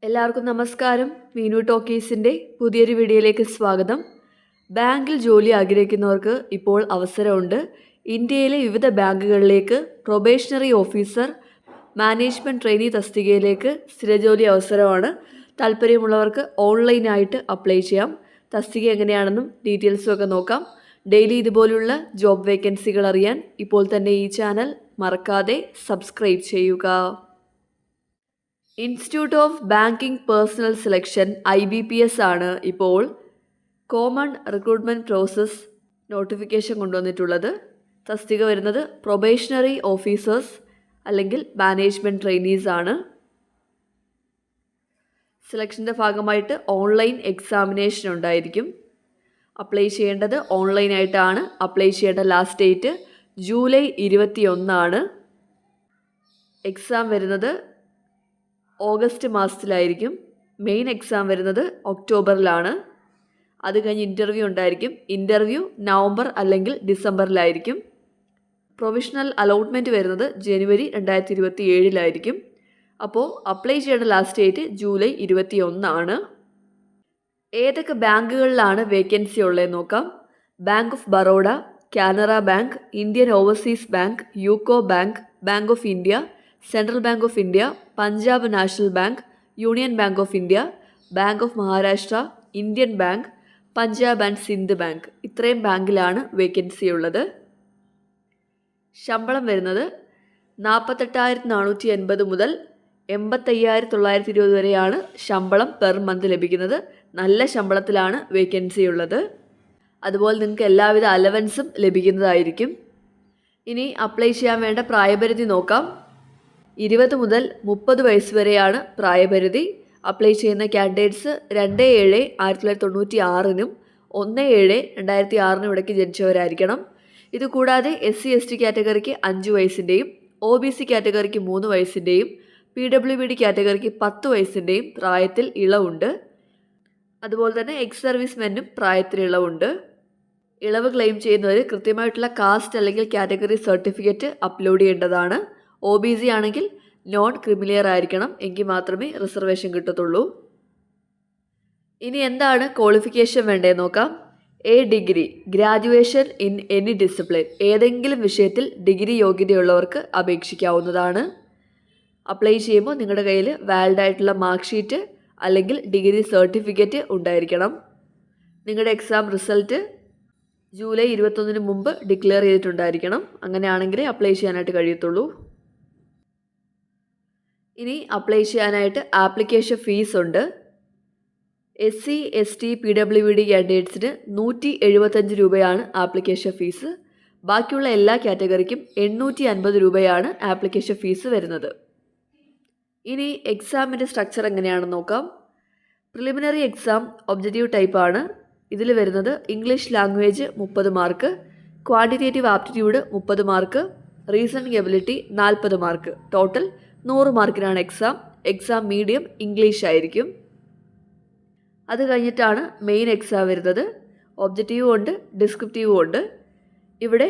എല്ലാവർക്കും നമസ്കാരം. മീനു ടോക്കീസിൻ്റെ പുതിയൊരു വീഡിയോയിലേക്ക് സ്വാഗതം. ബാങ്കിൽ ജോലി ആഗ്രഹിക്കുന്നവർക്ക് ഇപ്പോൾ അവസരമുണ്ട്. ഇന്ത്യയിലെ വിവിധ ബാങ്കുകളിലേക്ക് പ്രൊബേഷണറി ഓഫീസർ, മാനേജ്മെൻറ്റ് ട്രെയിനി തസ്തികയിലേക്ക് സ്ഥിരജോലി അവസരമാണ്. താല്പര്യമുള്ളവർക്ക് ഓൺലൈനായിട്ട് അപ്ലൈ ചെയ്യാം. തസ്തിക എങ്ങനെയാണെന്നും ഡീറ്റെയിൽസും ഒക്കെ നോക്കാം. ഡെയിലി ഇതുപോലുള്ള ജോബ് വേക്കൻസികൾ അറിയാൻ ഇപ്പോൾ തന്നെ ഈ ചാനൽ മറക്കാതെ സബ്സ്ക്രൈബ് ചെയ്യുക. Institute of banking personal selection IBPS ആണ് ഇപ്പോൾ കോമൺ റിക്രൂട്ട്മെൻറ്റ് പ്രോസസ് നോട്ടിഫിക്കേഷൻ കൊണ്ടുവന്നിട്ടുള്ളത്. തസ്തിക വരുന്നത് പ്രൊബേഷണറി ഓഫീസേഴ്സ് അല്ലെങ്കിൽ മാനേജ്മെൻറ്റ് ട്രെയിനീസ് ആണ്. സെലക്ഷൻ്റെ ഭാഗമായിട്ട് ഓൺലൈൻ എക്സാമിനേഷൻ ഉണ്ടായിരിക്കും. അപ്ലൈ ചെയ്യേണ്ടത് ഓൺലൈനായിട്ടാണ്. അപ്ലൈ ചെയ്യേണ്ട ലാസ്റ്റ് ഡേറ്റ് ജൂലൈ 21 എക്സാം വരുന്നത് ഓഗസ്റ്റ് മാസത്തിലായിരിക്കും. മെയിൻ എക്സാം വരുന്നത് ഒക്ടോബറിലാണ്. അത് കഴിഞ്ഞ് ഇൻ്റർവ്യൂ ഉണ്ടായിരിക്കും. ഇൻ്റർവ്യൂ നവംബർ അല്ലെങ്കിൽ ഡിസംബറിലായിരിക്കും. പ്രൊവിഷണൽ അലോട്ട്മെൻറ്റ് വരുന്നത് ജനുവരി 2027 അപ്പോൾ അപ്ലൈ ചെയ്യേണ്ട ലാസ്റ്റ് ഡേറ്റ് ജൂലൈ 21 ഏതൊക്കെ ബാങ്കുകളിലാണ് വേക്കൻസി ഉള്ളതെന്ന് നോക്കാം. Bank of Baroda, Canara bank, Indian overseas bank, UCO bank, bank of India, central bank of India, Punjab national bank, union bank of India, bank of Maharashtra, Indian bank, Punjab and Sindh bank. ഇത്രയും ബാങ്കിലാണ് vacancy ഉള്ളത്. ശമ്പളം വരുന്നത് 48,480 മുതൽ 85,920 വരെയാണ് ശമ്പളം പെർ മന്ത് ലഭിക്കുന്നത്. നല്ല ശമ്പളത്തിലാണ് വേക്കൻസി ഉള്ളത്. അതുപോലെ നിങ്ങൾക്ക് എല്ലാവിധ അലവൻസും ലഭിക്കുന്നതായിരിക്കും. ഇനി അപ്ലൈ ചെയ്യാൻ വേണ്ട പ്രായപരിധി നോക്കാം. 20 മുതൽ 30 വയസ്സ് വരെയാണ് പ്രായപരിധി. അപ്ലൈ ചെയ്യുന്ന കാൻഡിഡേറ്റ്സ് 2/7/1996 1/7/2006 ഇടയ്ക്ക് ജനിച്ചവരായിരിക്കണം. ഇതുകൂടാതെ SC/ST കാറ്റഗറിക്ക് 5 വയസ്സിൻ്റെയും OBC കാറ്റഗറിക്ക് 3 വയസ്സിൻ്റെയും PWBD കാറ്റഗറിക്ക് 10 വയസ്സിൻ്റെയും പ്രായത്തിൽ ഇളവുണ്ട്. അതുപോലെ തന്നെ എക്സ് സർവീസ്മെനും പ്രായത്തിൽ ഇളവുണ്ട്. ഇളവ് ക്ലെയിം ചെയ്യുന്നവർ കൃത്യമായിട്ടുള്ള കാസ്റ്റ് അല്ലെങ്കിൽ കാറ്റഗറി സർട്ടിഫിക്കറ്റ് അപ്ലോഡ് ചെയ്യേണ്ടതാണ്. OBC ആണെങ്കിൽ നോൺ ക്രിമിലിയർ ആയിരിക്കണം. എങ്കിൽ മാത്രമേ റിസർവേഷൻ കിട്ടത്തുള്ളൂ. ഇനി എന്താണ് ക്വാളിഫിക്കേഷൻ വേണ്ടതെന്ന് നോക്കാം. Degree, graduation in any discipline, ഏതെങ്കിലും വിഷയത്തിൽ ഡിഗ്രി യോഗ്യതയുള്ളവർക്ക് അപേക്ഷിക്കാവുന്നതാണ്. അപ്ലൈ ചെയ്യുമ്പോൾ നിങ്ങളുടെ കയ്യിൽ വാലിഡ് ആയിട്ടുള്ള മാർക്ക് ഷീറ്റ് അല്ലെങ്കിൽ ഡിഗ്രി സർട്ടിഫിക്കറ്റ് ഉണ്ടായിരിക്കണം. നിങ്ങളുടെ എക്സാം റിസൾട്ട് ജൂലൈ 21 മുമ്പ് ഡിക്ലെയർ ചെയ്തിട്ടുണ്ടായിരിക്കണം. അങ്ങനെയാണെങ്കിലേ അപ്ലൈ ചെയ്യാനായിട്ട് കഴിയത്തുള്ളൂ. ഇനി അപ്ലൈ ചെയ്യാനായിട്ട് ആപ്ലിക്കേഷൻ ഫീസ് ഉണ്ട്. SC/ST PWBD കാൻഡിഡേറ്റ്സിന് 175 രൂപയാണ് ആപ്ലിക്കേഷൻ ഫീസ്. ബാക്കിയുള്ള എല്ലാ കാറ്റഗറിക്കും 850 രൂപയാണ് ആപ്ലിക്കേഷൻ ഫീസ് വരുന്നത്. ഇനി എക്സാമിൻ്റെ സ്ട്രക്ചർ എങ്ങനെയാണെന്ന് നോക്കാം. പ്രിലിമിനറി എക്സാം ഒബ്ജക്റ്റീവ് ടൈപ്പാണ്. ഇതിൽ വരുന്നത് English language 30 mark, quantitative aptitude 30 mark, reasoning ability 40 mark. Total 100 മാർക്കിനാണ് എക്സാം. എക്സാം മീഡിയം ഇംഗ്ലീഷ് ആയിരിക്കും. അത് കഴിഞ്ഞിട്ടാണ് മെയിൻ എക്സാം വരുന്നത്. ഒബ്ജക്റ്റീവും ഉണ്ട്, ഡിസ്ക്രിപ്റ്റീവും ഉണ്ട്. ഇവിടെ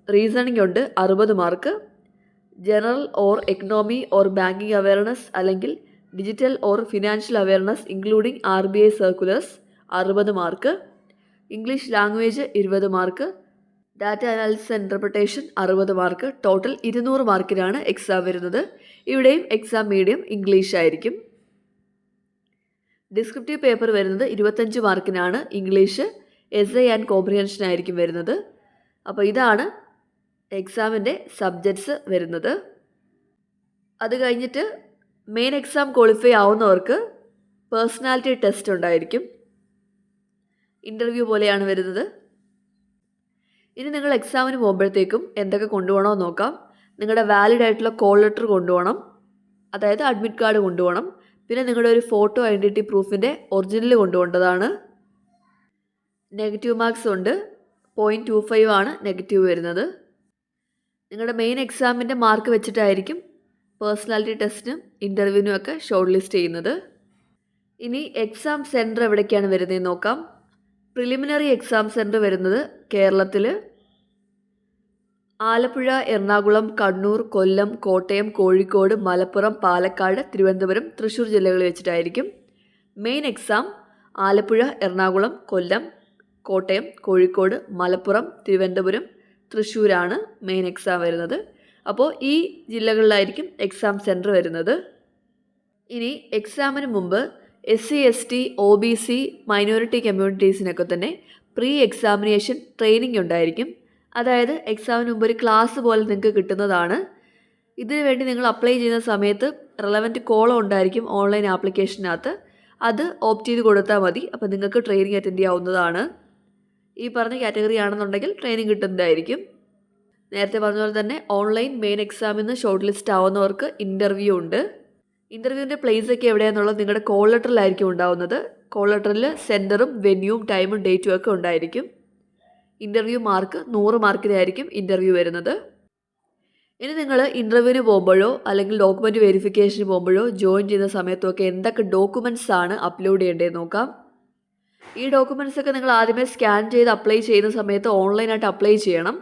റീസണിങ് ഉണ്ട് 60 mark. General or economy or banking awareness അല്ലെങ്കിൽ digital or financial awareness including RBI circulars 60 mark. English language 20 mark. Data analysis and interpretation 60 mark. Total 200 മാർക്കിനാണ് എക്സാം വരുന്നത്. ഇവിടെയും എക്സാം മീഡിയം ഇംഗ്ലീഷ് ആയിരിക്കും. ഡിസ്ക്രിപ്റ്റീവ് പേപ്പർ വരുന്നത് 25 മാർക്കിനാണ്. English, essay and comprehension ആയിരിക്കും വരുന്നത്. അപ്പോൾ ഇതാണ് എക്സാമിൻ്റെ സബ്ജക്ട്സ് വരുന്നത്. അത് കഴിഞ്ഞിട്ട് മെയിൻ എക്സാം ക്വാളിഫൈ ആവുന്നവർക്ക് പേഴ്സണാലിറ്റി ടെസ്റ്റ് ഉണ്ടായിരിക്കും. ഇൻ്റർവ്യൂ പോലെയാണ് വരുന്നത്. ഇനി നിങ്ങൾ എക്സാമിന് പോകുമ്പോഴത്തേക്കും എന്തൊക്കെ കൊണ്ടുപോകണമെന്ന് നോക്കാം. നിങ്ങളുടെ വാലിഡ് ആയിട്ടുള്ള കോൾ ലെറ്റർ കൊണ്ടുപോകണം, അതായത് അഡ്മിറ്റ് കാർഡ് കൊണ്ടുപോകണം. പിന്നെ നിങ്ങളുടെ ഒരു ഫോട്ടോ ഐഡൻറ്റിറ്റി പ്രൂഫിൻ്റെ ഒറിജിനൽ കൊണ്ടുപോകേണ്ടതാണ്. നെഗറ്റീവ് മാർക്സ് ഉണ്ട്. 0.25 ആണ് നെഗറ്റീവ് വരുന്നത്. നിങ്ങളുടെ മെയിൻ എക്സാമിൻ്റെ മാർക്ക് വെച്ചിട്ടായിരിക്കും പേഴ്സണാലിറ്റി ടെസ്റ്റിനും ഇൻ്റർവ്യൂവിനും ഒക്കെ ഷോർട്ട് ലിസ്റ്റ് ചെയ്യുന്നത്. ഇനി എക്സാം സെൻറ്റർ എവിടേക്കാണ് വരുന്നതെന്ന് നോക്കാം. പ്രിലിമിനറി എക്സാം സെൻറ്റർ വരുന്നത് കേരളത്തിൽ ആലപ്പുഴ, എറണാകുളം, കണ്ണൂർ, കൊല്ലം, കോട്ടയം, കോഴിക്കോട്, മലപ്പുറം, പാലക്കാട്, തിരുവനന്തപുരം, തൃശ്ശൂർ ജില്ലകളിൽ വെച്ചിട്ടായിരിക്കും. മെയിൻ എക്സാം ആലപ്പുഴ, എറണാകുളം, കൊല്ലം, കോട്ടയം, കോഴിക്കോട്, മലപ്പുറം, തിരുവനന്തപുരം, തൃശ്ശൂരാണ് മെയിൻ എക്സാം വരുന്നത്. അപ്പോൾ ഈ ജില്ലകളിലായിരിക്കും എക്സാം സെൻറ്റർ വരുന്നത്. ഇനി എക്സാമിന് മുമ്പ് SC/ST, OBC, മൈനോറിറ്റി കമ്മ്യൂണിറ്റീസിനൊക്കെ തന്നെ പ്രീ എക്സാമിനേഷൻ ട്രെയിനിങ് ഉണ്ടായിരിക്കും. അതായത് എക്സാമിന് മുമ്പ് ഒരു ക്ലാസ് പോലെ നിങ്ങൾക്ക് കിട്ടുന്നതാണ്. ഇതിനു വേണ്ടി നിങ്ങൾ അപ്ലൈ ചെയ്യുന്ന സമയത്ത് റെലവൻറ്റ് കോളം ഉണ്ടായിരിക്കും ഓൺലൈൻ ആപ്ലിക്കേഷനകത്ത്. അത് ഓപ്റ്റ് ചെയ്ത് കൊടുത്താൽ മതി. അപ്പോൾ നിങ്ങൾക്ക് ട്രെയിനിങ് അറ്റൻഡ് ചെയ്യാവുന്നതാണ്. ഈ പറഞ്ഞ കാറ്റഗറി ആണെന്നുണ്ടെങ്കിൽ ട്രെയിനിങ് കിട്ടുന്നതായിരിക്കും. നേരത്തെ പറഞ്ഞ പോലെ തന്നെ ഓൺലൈൻ മെയിൻ എക്സാമിൽ നിന്ന് ഷോർട്ട് ലിസ്റ്റ് ആവുന്നവർക്ക് ഇൻ്റർവ്യൂ ഉണ്ട്. ഇൻ്റർവ്യൂവിൻ്റെ പ്ലേസ് ഒക്കെ എവിടെയാണെന്നുള്ളത് നിങ്ങളുടെ കോൾ ലെറ്ററിലായിരിക്കും ഉണ്ടാവുന്നത്. കോൾ ലെറ്ററിൽ സെൻറ്ററും വെന്യൂവും ടൈമും ഡേറ്റും ഒക്കെ ഉണ്ടായിരിക്കും. ഇൻ്റർവ്യൂ മാർക്ക് 100 മാർക്കിനായിരിക്കും ഇൻ്റർവ്യൂ വരുന്നത്. ഇനി നിങ്ങൾ ഇൻ്റർവ്യൂവിന് പോകുമ്പോഴോ അല്ലെങ്കിൽ ഡോക്യുമെൻറ്റ് വെരിഫിക്കേഷന് പോകുമ്പോഴോ ജോയിൻ ചെയ്യുന്ന സമയത്തൊക്കെ എന്തൊക്കെ ഡോക്യുമെൻറ്റ്സ് ആണ് അപ്ലോഡ് ചെയ്യേണ്ടതെന്ന് നോക്കാം. ഈ ഡോക്യുമെൻറ്റ്സ് ഒക്കെ നിങ്ങൾ ആദ്യമേ സ്കാൻ ചെയ്ത് അപ്ലൈ ചെയ്യുന്ന സമയത്ത് ഓൺലൈനായിട്ട് അപ്ലൈ ചെയ്യണം.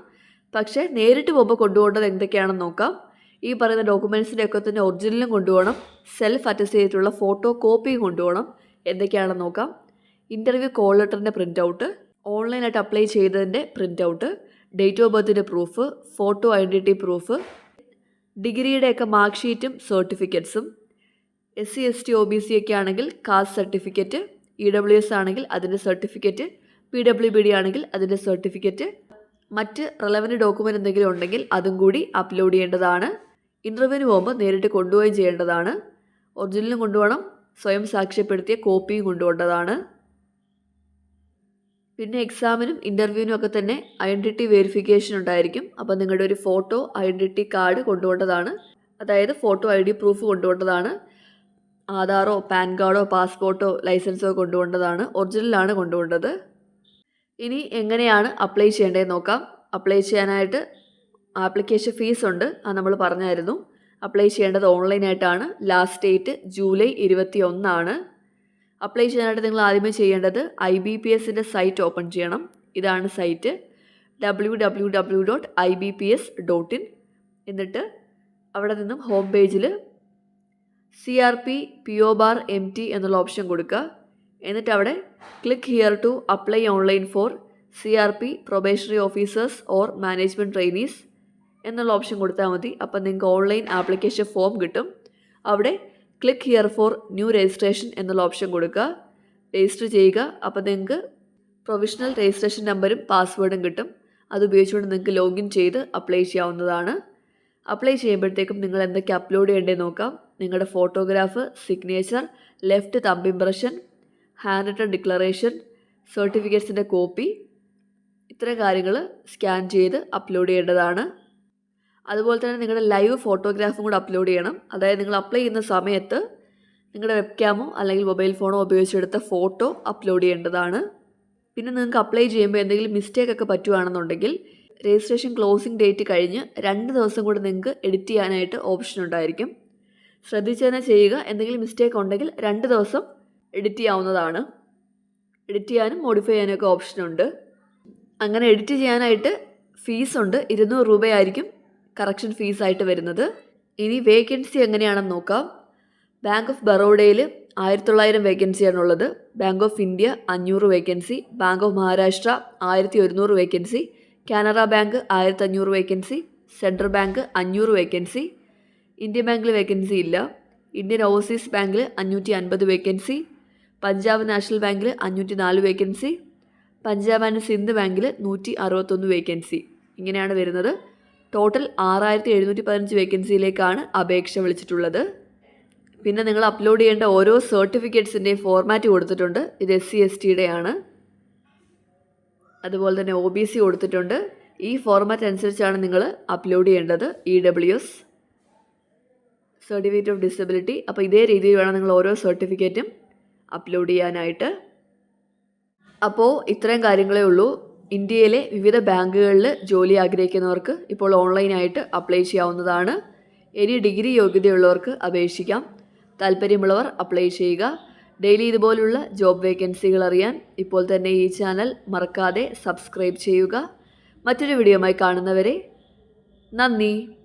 പക്ഷേ നേരിട്ട് പോകുമ്പോൾ കൊണ്ടുപോകേണ്ടത് എന്തൊക്കെയാണെന്ന് നോക്കാം. ഈ പറയുന്ന ഡോക്യുമെൻറ്റ്സിൻ്റെ ഒക്കെ തന്നെ ഒറിജിനലും കൊണ്ടുപോകണം, സെൽഫ് അറ്റസ്റ്റ് ചെയ്തിട്ടുള്ള ഫോട്ടോ കോപ്പിയും കൊണ്ടുപോകണം. എന്തൊക്കെയാണെന്ന് നോക്കാം. ഇൻ്റർവ്യൂ കോൾ ലെറ്ററിൻ്റെ പ്രിൻ്റ് ഔട്ട്, ഓൺലൈനായിട്ട് അപ്ലൈ ചെയ്തതിൻ്റെ പ്രിൻ്റ് ഔട്ട്, ഡേറ്റ് ഓഫ് ബർത്തിൻ്റെ പ്രൂഫ്, ഫോട്ടോ ഐഡൻറ്റിറ്റി പ്രൂഫ്, ഡിഗ്രിയുടെയൊക്കെ മാർക്ക് ഷീറ്റും സർട്ടിഫിക്കറ്റ്സും, SC/ST, OBC ഒക്കെ ആണെങ്കിൽ കാസ്റ്റ് സർട്ടിഫിക്കറ്റ്, EWS ആണെങ്കിൽ അതിൻ്റെ സർട്ടിഫിക്കറ്റ്, PWBD ആണെങ്കിൽ അതിൻ്റെ സർട്ടിഫിക്കറ്റ്, മറ്റ് റെലവൻറ്റ് ഡോക്യുമെൻ്റ് എന്തെങ്കിലും ഉണ്ടെങ്കിൽ അതും കൂടി അപ്ലോഡ് ചെയ്യേണ്ടതാണ്. ഇൻ്റർവ്യൂവിന് പോകുമ്പോൾ നേരിട്ട് കൊണ്ടുപോവുകയും ചെയ്യേണ്ടതാണ്. ഒറിജിനലും കൊണ്ടുപോകണം, സ്വയം സാക്ഷ്യപ്പെടുത്തിയ കോപ്പിയും കൊണ്ടുപോകേണ്ടതാണ്. പിന്നെ എക്സാമിനും ഇൻ്റർവ്യൂവിനും ഒക്കെ തന്നെ ഐഡൻറ്റിറ്റി വെരിഫിക്കേഷൻ ഉണ്ടായിരിക്കും. അപ്പോൾ നിങ്ങളുടെ ഒരു ഫോട്ടോ ഐഡൻറ്റിറ്റി കാർഡ് കൊണ്ടുപോകേണ്ടതാണ്. അതായത് ഫോട്ടോ ID പ്രൂഫ് കൊണ്ടുപോകേണ്ടതാണ്. ആധാറോ പാൻ കാർഡോ പാസ്പോർട്ടോ ലൈസൻസോ കൊണ്ടുപോകേണ്ടതാണ്. ഒറിജിനലാണ് കൊണ്ടുപോകേണ്ടത്. ഇനി എങ്ങനെയാണ് അപ്ലൈ ചെയ്യേണ്ടതെന്ന് നോക്കാം. അപ്ലൈ ചെയ്യാനായിട്ട് ആപ്ലിക്കേഷൻ ഫീസ് ഉണ്ട്, അത് നമ്മൾ പറഞ്ഞായിരുന്നു. അപ്ലൈ ചെയ്യേണ്ടത് ഓൺലൈനായിട്ടാണ്. ലാസ്റ്റ് ഡേറ്റ് ജൂലൈ 21 ആണ്. അപ്ലൈ ചെയ്യാനായിട്ട് നിങ്ങൾ ആദ്യമേ ചെയ്യേണ്ടത് IBPSൻ്റെ സൈറ്റ് ഓപ്പൺ ചെയ്യണം. ഇതാണ് സൈറ്റ്, www.ibps.in. എന്നിട്ട് അവിടെ നിന്നും ഹോം പേജിൽ CRP PO Bar MT എന്നുള്ള ഓപ്ഷൻ കൊടുക്കുക. എന്നിട്ട് അവിടെ click here to apply online for CRP probationary officers or management trainees എന്നുള്ള ഓപ്ഷൻ കൊടുത്താൽ മതി. അപ്പം നിങ്ങൾക്ക് ഓൺലൈൻ ആപ്ലിക്കേഷൻ ഫോം കിട്ടും. അവിടെ click here for new registration എന്നുള്ള ഓപ്ഷൻ കൊടുക്കുക. രജിസ്റ്റർ ചെയ്യുക. അപ്പോൾ നിങ്ങൾക്ക് പ്രൊവിഷണൽ രജിസ്ട്രേഷൻ നമ്പറും പാസ്വേഡും കിട്ടും. അത് ഉപയോഗിച്ചുകൊണ്ട് നിങ്ങൾക്ക് ലോഗിൻ ചെയ്ത് അപ്ലൈ ചെയ്യാവുന്നതാണ്. അപ്ലൈ ചെയ്യുമ്പോഴത്തേക്കും നിങ്ങൾ എന്തൊക്കെ അപ്ലോഡ് ചെയ്യേണ്ടതെന്ന് നോക്കാം. നിങ്ങളുടെ photograph, signature, left thumb impression, hand written declaration, സർട്ടിഫിക്കറ്റ്സിൻ്റെ കോപ്പി, ഇത്തരം കാര്യങ്ങൾ സ്കാൻ ചെയ്ത് അപ്ലോഡ് ചെയ്യേണ്ടതാണ്. അതുപോലെ തന്നെ നിങ്ങളുടെ ലൈവ് ഫോട്ടോഗ്രാഫും കൂടെ അപ്ലോഡ് ചെയ്യണം. അതായത് നിങ്ങൾ അപ്ലൈ ചെയ്യുന്ന സമയത്ത് നിങ്ങളുടെ വെബ് ക്യാമോ അല്ലെങ്കിൽ മൊബൈൽ ഫോണോ ഉപയോഗിച്ചെടുത്ത ഫോട്ടോ അപ്ലോഡ് ചെയ്യേണ്ടതാണ്. പിന്നെ നിങ്ങൾക്ക് അപ്ലൈ ചെയ്യുമ്പോൾ എന്തെങ്കിലും മിസ്റ്റേക്ക് ഒക്കെ പറ്റുകയാണെന്നുണ്ടെങ്കിൽ രജിസ്ട്രേഷൻ ക്ലോസിംഗ് ഡേറ്റ് കഴിഞ്ഞ് 2 ദിവസം കൂടെ നിങ്ങൾക്ക് എഡിറ്റ് ചെയ്യാനായിട്ട് ഓപ്ഷൻ ഉണ്ടായിരിക്കും. ശ്രദ്ധിച്ച് തന്നെ ചെയ്യുക. എന്തെങ്കിലും മിസ്റ്റേക്ക് ഉണ്ടെങ്കിൽ 2 ദിവസം എഡിറ്റ് ചെയ്യാവുന്നതാണ്. എഡിറ്റ് ചെയ്യാനും മോഡിഫൈ ചെയ്യാനൊക്കെ ഓപ്ഷനുണ്ട്. അങ്ങനെ എഡിറ്റ് ചെയ്യാനായിട്ട് ഫീസുണ്ട്. 200 രൂപയായിരിക്കും കറക്ഷൻ ഫീസായിട്ട് വരുന്നത്. ഇനി വേക്കൻസി എങ്ങനെയാണെന്ന് നോക്കാം. ബാങ്ക് ഓഫ് ബറോഡയിൽ 1900 വേക്കൻസിയാണുള്ളത്. Bank of India 500 vacancy, bank of Maharashtra 1100 vacancy, Canara bank 1500 vacancy, central bank 500 vacancy, Indian ബാങ്കിൽ വേക്കൻസി ഇല്ല. ഇന്ത്യൻ ഓവർസീസ് ബാങ്കിൽ 550 വേക്കൻസി, പഞ്ചാബ് നാഷണൽ ബാങ്കിൽ 504 വേക്കൻസി, പഞ്ചാബ് ആൻഡ് സിന്ധ് ബാങ്കിൽ 161 വേക്കൻസി. ഇങ്ങനെയാണ് വരുന്നത്. ടോട്ടൽ 6715 വേക്കൻസിയിലേക്കാണ് അപേക്ഷ വിളിച്ചിട്ടുള്ളത്. പിന്നെ നിങ്ങൾ അപ്ലോഡ് ചെയ്യേണ്ട ഓരോ സർട്ടിഫിക്കറ്റ്സിൻ്റെയും ഫോർമാറ്റ് കൊടുത്തിട്ടുണ്ട്. ഇത് SC/STയുടെ ആണ്. അതുപോലെ തന്നെ OBC കൊടുത്തിട്ടുണ്ട്. ഈ ഫോർമാറ്റ് അനുസരിച്ചാണ് നിങ്ങൾ അപ്ലോഡ് ചെയ്യേണ്ടത്. EWS, certificate of disability. അപ്പോൾ ഇതേ രീതിയിൽ വേണം നിങ്ങൾ ഓരോ സർട്ടിഫിക്കറ്റും അപ്ലോഡ് ചെയ്യാനായിട്ട്. അപ്പോൾ ഇത്രയും കാര്യങ്ങളേ ഉള്ളൂ. ഇന്ത്യയിലെ വിവിധ ബാങ്കുകളിൽ ജോലി ആഗ്രഹിക്കുന്നവർക്ക് ഇപ്പോൾ ഓൺലൈനായിട്ട് അപ്ലൈ ചെയ്യാവുന്നതാണ്. ഇനി ഡിഗ്രി യോഗ്യതയുള്ളവർക്ക് അപേക്ഷിക്കാം. താല്പര്യമുള്ളവർ അപ്ലൈ ചെയ്യുക. ഡെയിലി ഇതുപോലുള്ള ജോബ് വേക്കൻസികൾ അറിയാൻ ഇപ്പോൾ തന്നെ ഈ ചാനൽ മറക്കാതെ സബ്സ്ക്രൈബ് ചെയ്യുക. മറ്റൊരു വീഡിയോയുമായി കാണുന്നവരെ നന്ദി.